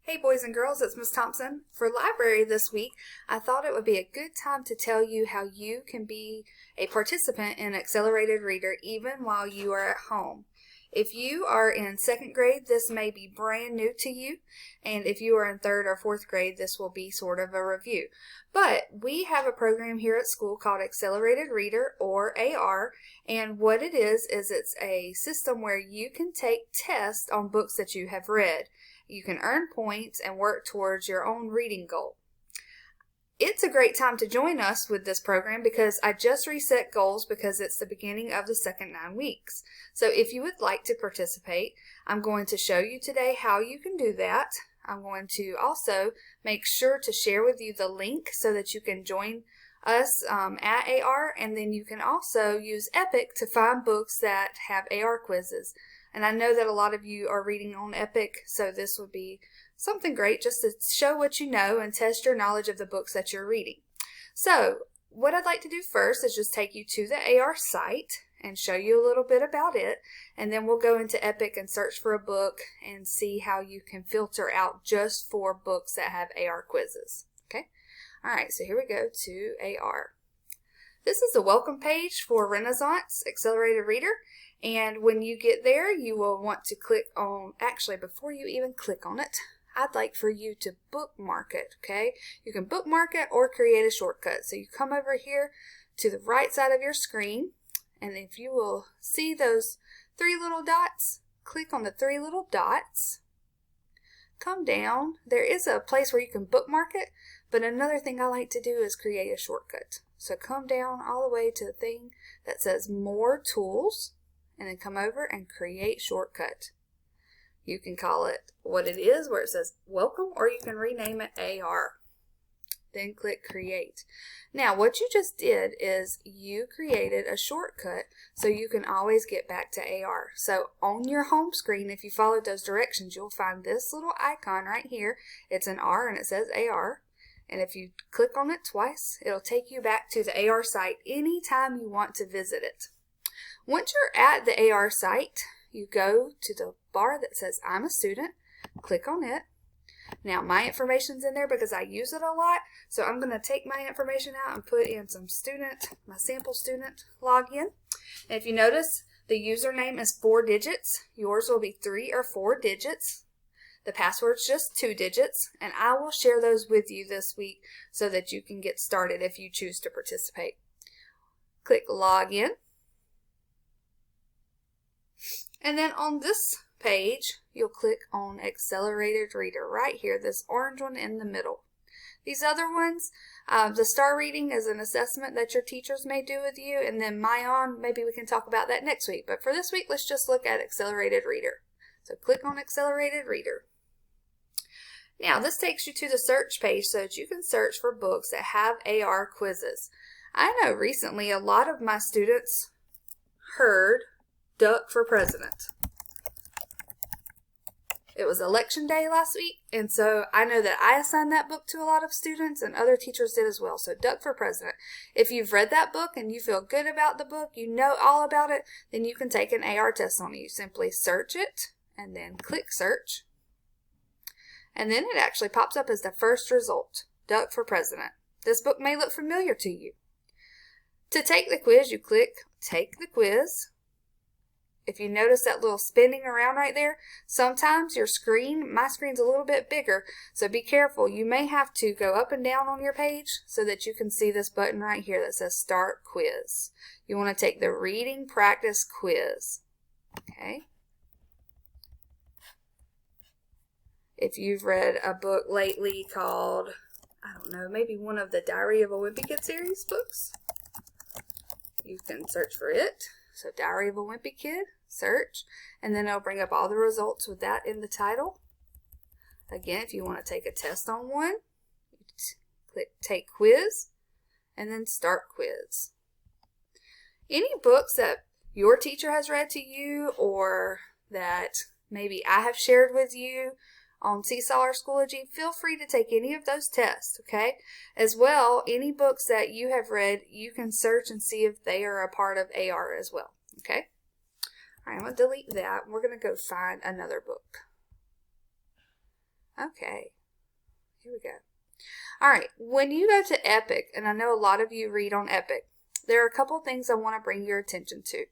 Hey boys and girls, it's Miss Thompson. For library this week, I thought it would be a good time to tell you how you can be a participant in Accelerated Reader even while you are at home. If you are in second grade, this may be brand new to you, and if you are in third or fourth grade, this will be sort of a review. But we have a program here at school called Accelerated Reader, or AR, and what it is it's a system where you can take tests on books that you have read. You can earn points and work towards your own reading goal. It's a great time to join us with this program because I just reset goals because it's the beginning of the second 9 weeks. So if you would like to participate, I'm going to show you today how you can do that. I'm going to also make sure to share with you the link so that you can join us at AR, and then you can also use Epic to find books that have AR quizzes. And I know that a lot of you are reading on Epic, so this would be something great just to show what you know and test your knowledge of the books that you're reading. So what I'd like to do first is just take you to the AR site and show you a little bit about it, and then we'll go into Epic and search for a book and see how you can filter out just for books that have AR quizzes. Okay? Alright, so here we go to AR. This is the welcome page for Renaissance Accelerated Reader. And when you get there, you will want to click on, actually before you even click on it, I'd like for you to bookmark it, okay? You can bookmark it or create a shortcut. So you come over here to the right side of your screen, and if you will see those 3 little dots, click on the 3 little dots, come down. There is a place where you can bookmark it, but another thing I like to do is create a shortcut. So come down all the way to the thing that says More Tools, and then come over and create shortcut. You can call it what it is, where it says welcome, or you can rename it AR. Then click create. Now what you just did is you created a shortcut so you can always get back to AR. So on your home screen, if you followed those directions, you'll find this little icon right here. It's an R and it says AR. And if you click on it twice, it'll take you back to the AR site anytime you want to visit it. Once you're at the AR site, you go to the bar that says I'm a student, click on it. Now my information's in there because I use it a lot, so I'm going to take my information out and put in some my sample student login. And if you notice, the username is 4 digits. Yours will be 3 or 4 digits. The password's just 2 digits, and I will share those with you this week so that you can get started if you choose to participate. Click login. And then on this page, you'll click on Accelerated Reader right here, this orange one in the middle. These other ones, the STAR reading is an assessment that your teachers may do with you, and then MyOn, maybe we can talk about that next week. But for this week, let's just look at Accelerated Reader. So click on Accelerated Reader. Now this takes you to the search page so that you can search for books that have AR quizzes. I know recently a lot of my students heard Duck for President. It was election day last week, and so I know that I assigned that book to a lot of students and other teachers did as well. So Duck for President. If you've read that book and you feel good about the book, you know all about it, then you can take an AR test on it. You simply search it and then click search. And then it actually pops up as the first result, Duck for President. This book may look familiar to you. To take the quiz, you click Take the Quiz. If you notice that little spinning around right there, sometimes your screen, my screen's a little bit bigger, so be careful. You may have to go up and down on your page so that you can see this button right here that says Start Quiz. You want to take the Reading Practice Quiz. Okay. If you've read a book lately called, I don't know, maybe one of the Diary of a Wimpy Kid series books, you can search for it. So Diary of a Wimpy Kid, search, and then it'll bring up all the results with that in the title. Again, if you want to take a test on one, click Take Quiz, and then Start Quiz. Any books that your teacher has read to you or that maybe I have shared with you on Seesaw or Schoology, feel free to take any of those tests, okay? As well, any books that you have read, you can search and see if they are a part of AR as well, okay? All right, I'm going to delete that. We're going to go find another book. Okay, here we go. All right, when you go to Epic, and I know a lot of you read on Epic, there are a couple things I want to bring your attention to.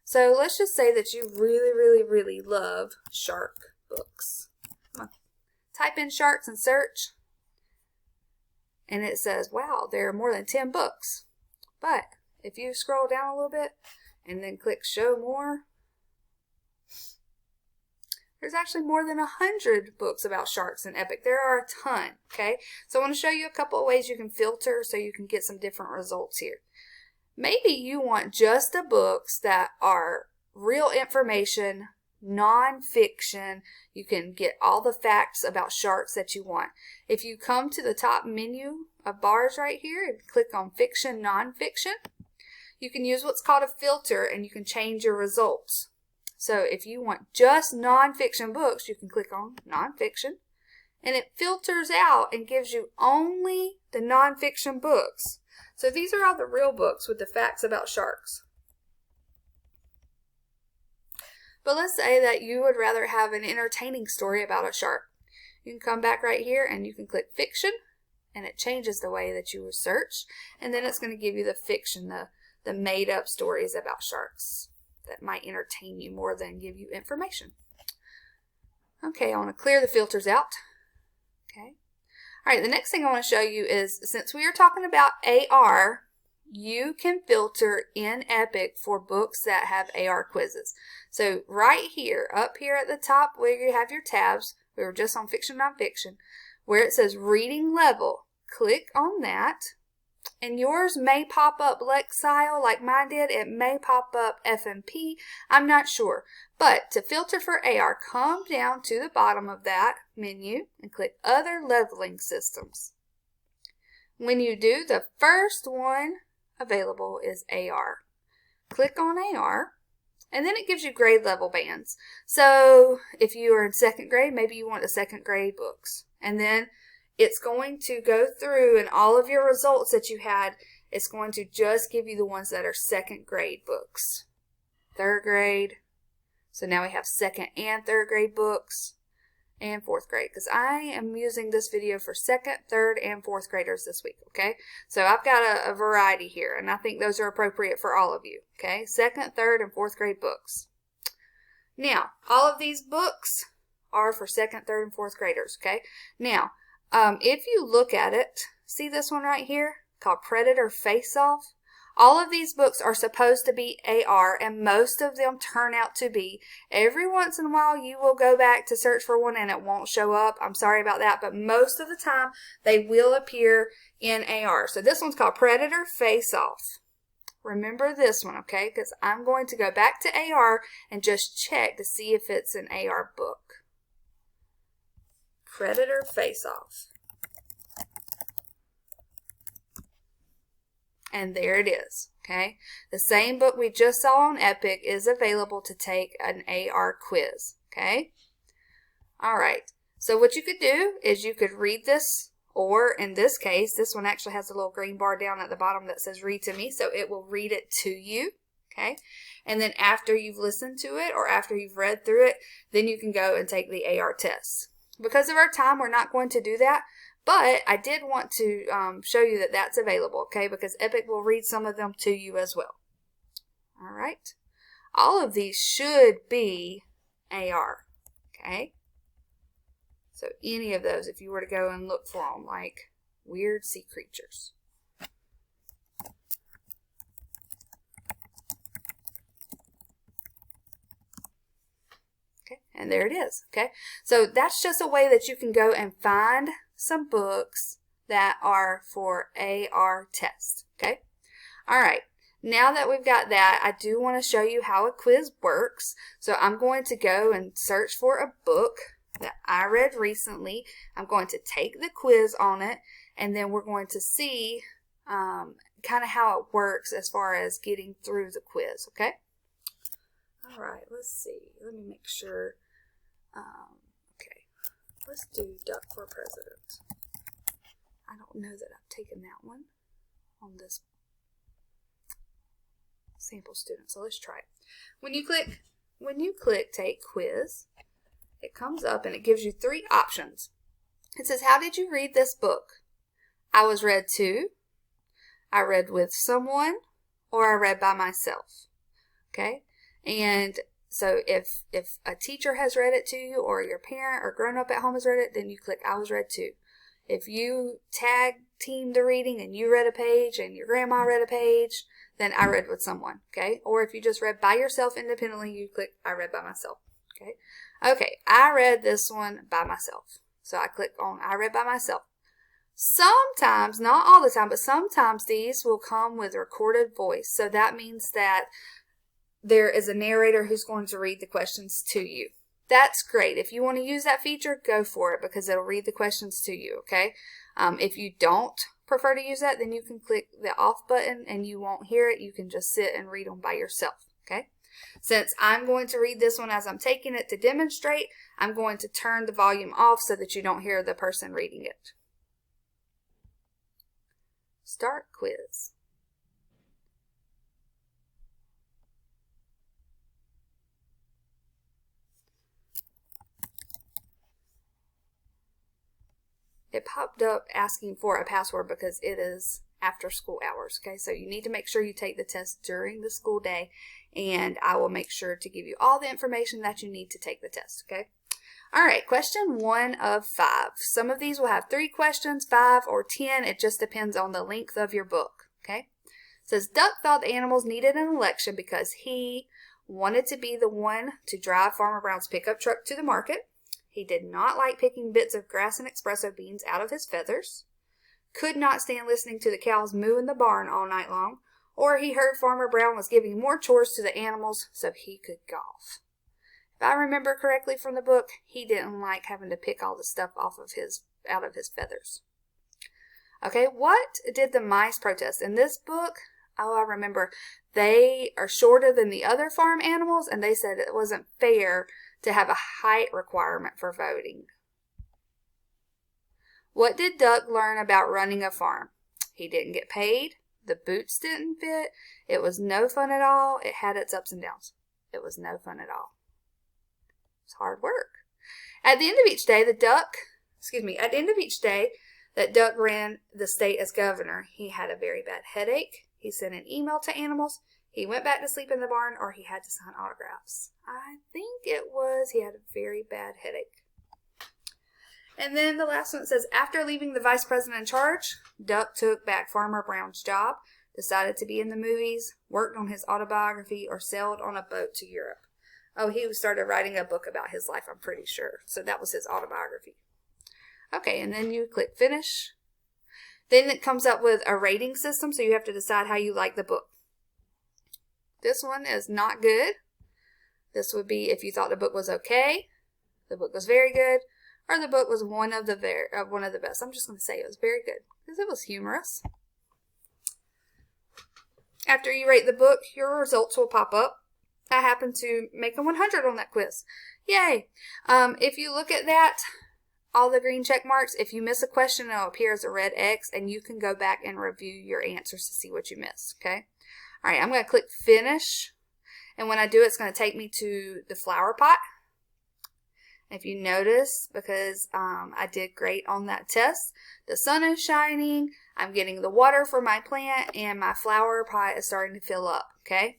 So let's just say that you really love shark books. Type in sharks and search, and it says, wow, there are more than 10 books. But if you scroll down a little bit and then click show more, there's actually more than 100 books about sharks in Epic. There are a ton, okay? So I want to show you a couple of ways you can filter so you can get some different results here. Maybe you want just the books that are real information, non-fiction. You can get all the facts about sharks that you want. If you come to the top menu of bars right here and click on fiction, non-fiction, you can use what's called a filter and you can change your results. So if you want just non-fiction books, you can click on non-fiction and it filters out and gives you only the non-fiction books. So these are all the real books with the facts about sharks. But let's say that you would rather have an entertaining story about a shark. You can come back right here and you can click fiction and it changes the way that you would search. And then it's going to give you the fiction, the made up stories about sharks that might entertain you more than give you information. Okay, I want to clear the filters out. Okay. All right, the next thing I want to show you is, since we are talking about AR, you can filter in Epic for books that have AR quizzes. So right here, up here at the top where you have your tabs, we were just on fiction, nonfiction, where it says reading level, click on that. And yours may pop up Lexile like mine did. It may pop up FMP. I'm not sure. But to filter for AR, come down to the bottom of that menu and click Other Leveling Systems. When you do, the first one available is AR. Click on AR, and then it gives you grade level bands. So if you are in second grade, maybe you want the second grade books. And then it's going to go through, and all of your results that you had, it's going to just give you the ones that are second grade books. Third grade. So now we have second and third grade books, and fourth grade, because I am using this video for second, third, and fourth graders this week, okay? So I've got a variety here, and I think those are appropriate for all of you, okay? Second, third, and fourth grade books. Now, all of these books are for second, third, and fourth graders, okay? Now, if you look at it, see this one right here called Predator Face Off? All of these books are supposed to be AR, and most of them turn out to be. Every once in a while, you will go back to search for one and it won't show up. I'm sorry about that, but most of the time, they will appear in AR. So this one's called Predator Face Off. Remember this one, okay? Because I'm going to go back to AR and just check to see if it's an AR book. Predator Face Off. And there it is, okay? The same book we just saw on Epic is available to take an AR quiz, okay? All right, so what you could do is you could read this, or in this case, this one actually has a little green bar down at the bottom that says read to me, so it will read it to you, okay? And then after you've listened to it or after you've read through it, then you can go and take the AR test. Because of our time, we're not going to do that. But I did want to show you that that's available, okay? Because Epic will read some of them to you as well. All right. All of these should be AR, okay? So any of those, if you were to go and look for them, like weird sea creatures. Okay, and there it is, okay? So that's just a way that you can go and find some books that are for AR test, okay? All right, now that we've got that, I do want to show you how a quiz works. So I'm going to go and search for a book that I read recently. I'm going to take the quiz on it, and then we're going to see kind of how it works as far as getting through the quiz, okay? All right, let's see. Let me make sure. Okay, let's do Duck for President. I don't know that I've taken that one on this sample student, so let's try it. When you click Take Quiz, it comes up and it gives you three options. It says, how did you read this book? I was read to, I read with someone, or I read by myself. Okay? And so if a teacher has read it to you, or your parent or grown up at home has read it, then you click I was read to. If you tag team the reading and you read a page and your grandma read a page, then I read with someone. Okay? Or if you just read by yourself independently, you click I read by myself. Okay? Okay, I read this one by myself. So I click on I read by myself. Sometimes, not all the time, but sometimes these will come with recorded voice. So that means that there is a narrator who's going to read the questions to you. That's great. If you want to use that feature, go for it because it'll read the questions to you, okay? If you don't prefer to use that, then you can click the off button and you won't hear it. You can just sit and read them by yourself, okay? Since I'm going to read this one as I'm taking it to demonstrate, I'm going to turn the volume off so that you don't hear the person reading it. Start quiz. It popped up asking for a password because it is after school hours. Okay, so you need to make sure you take the test during the school day, and I will make sure to give you all the information that you need to take the test. Okay. All right, question 1 of 5. Some of these will have 3 questions, 5 or 10. It just depends on the length of your book. Okay. It says Duck thought the animals needed an election because he wanted to be the one to drive Farmer Brown's pickup truck to the market. He did not like picking bits of grass and espresso beans out of his feathers, could not stand listening to the cows moo in the barn all night long, or he heard Farmer Brown was giving more chores to the animals so he could golf. If I remember correctly from the book, he didn't like having to pick all the stuff out of his feathers. Okay, what did the mice protest? In this book, I remember they are shorter than the other farm animals, and they said it wasn't fair to have a height requirement for voting. What did Duck learn about running a farm? He didn't get paid. The boots didn't fit. It was no fun at all. It had its ups and downs. It was no fun at all. It's hard work. At the end of each day, that Duck ran the state as governor, he had a very bad headache. He sent an email to animals. He went back to sleep in the barn, or he had to sign autographs. I think it was he had a very bad headache. And then the last one says, after leaving the vice president in charge, Duck took back Farmer Brown's job, decided to be in the movies, worked on his autobiography, or sailed on a boat to Europe. Oh, he started writing a book about his life, I'm pretty sure. So that was his autobiography. Okay, and then you click finish. Then it comes up with a rating system, so you have to decide how you like the book. This one is not good. This would be if you thought the book was okay, the book was very good, or the book was one of the best. I'm just going to say it was very good because it was humorous. After you rate the book, your results will pop up. I happened to make a 100 on that quiz. Yay! If you look at that, all the green check marks, if you miss a question, it'll appear as a red X, and you can go back and review your answers to see what you missed, okay? All right, I'm going to click finish, and when I do, it's going to take me to the flower pot. If you notice, because I did great on that test, the sun is shining, I'm getting the water for my plant, and my flower pot is starting to fill up, okay?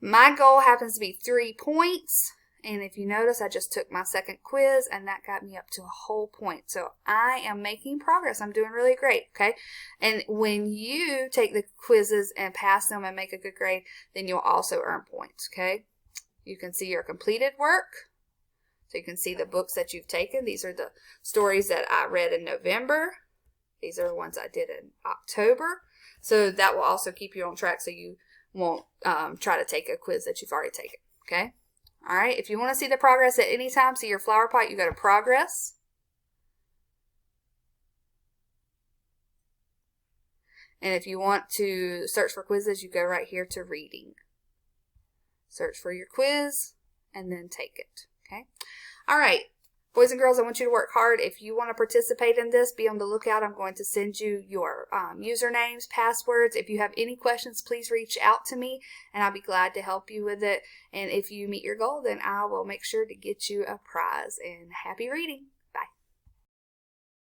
My goal happens to be 3 points, and if you notice, I just took my second quiz, and that got me up to a whole point. So I am making progress. I'm doing really great, okay? And when you take the quizzes and pass them and make a good grade, then you'll also earn points, okay? You can see your completed work. So you can see the books that you've taken. These are the stories that I read in November. These are the ones I did in October. So that will also keep you on track so you won't try to take a quiz that you've already taken, okay? All right, if you want to see the progress at any time, see your flower pot, you go to progress. And if you want to search for quizzes, you go right here to reading. Search for your quiz and then take it, okay? All right, boys and girls, I want you to work hard. If you want to participate in this, be on the lookout. I'm going to send you your usernames, passwords. If you have any questions, please reach out to me, and I'll be glad to help you with it. And if you meet your goal, then I will make sure to get you a prize. And happy reading.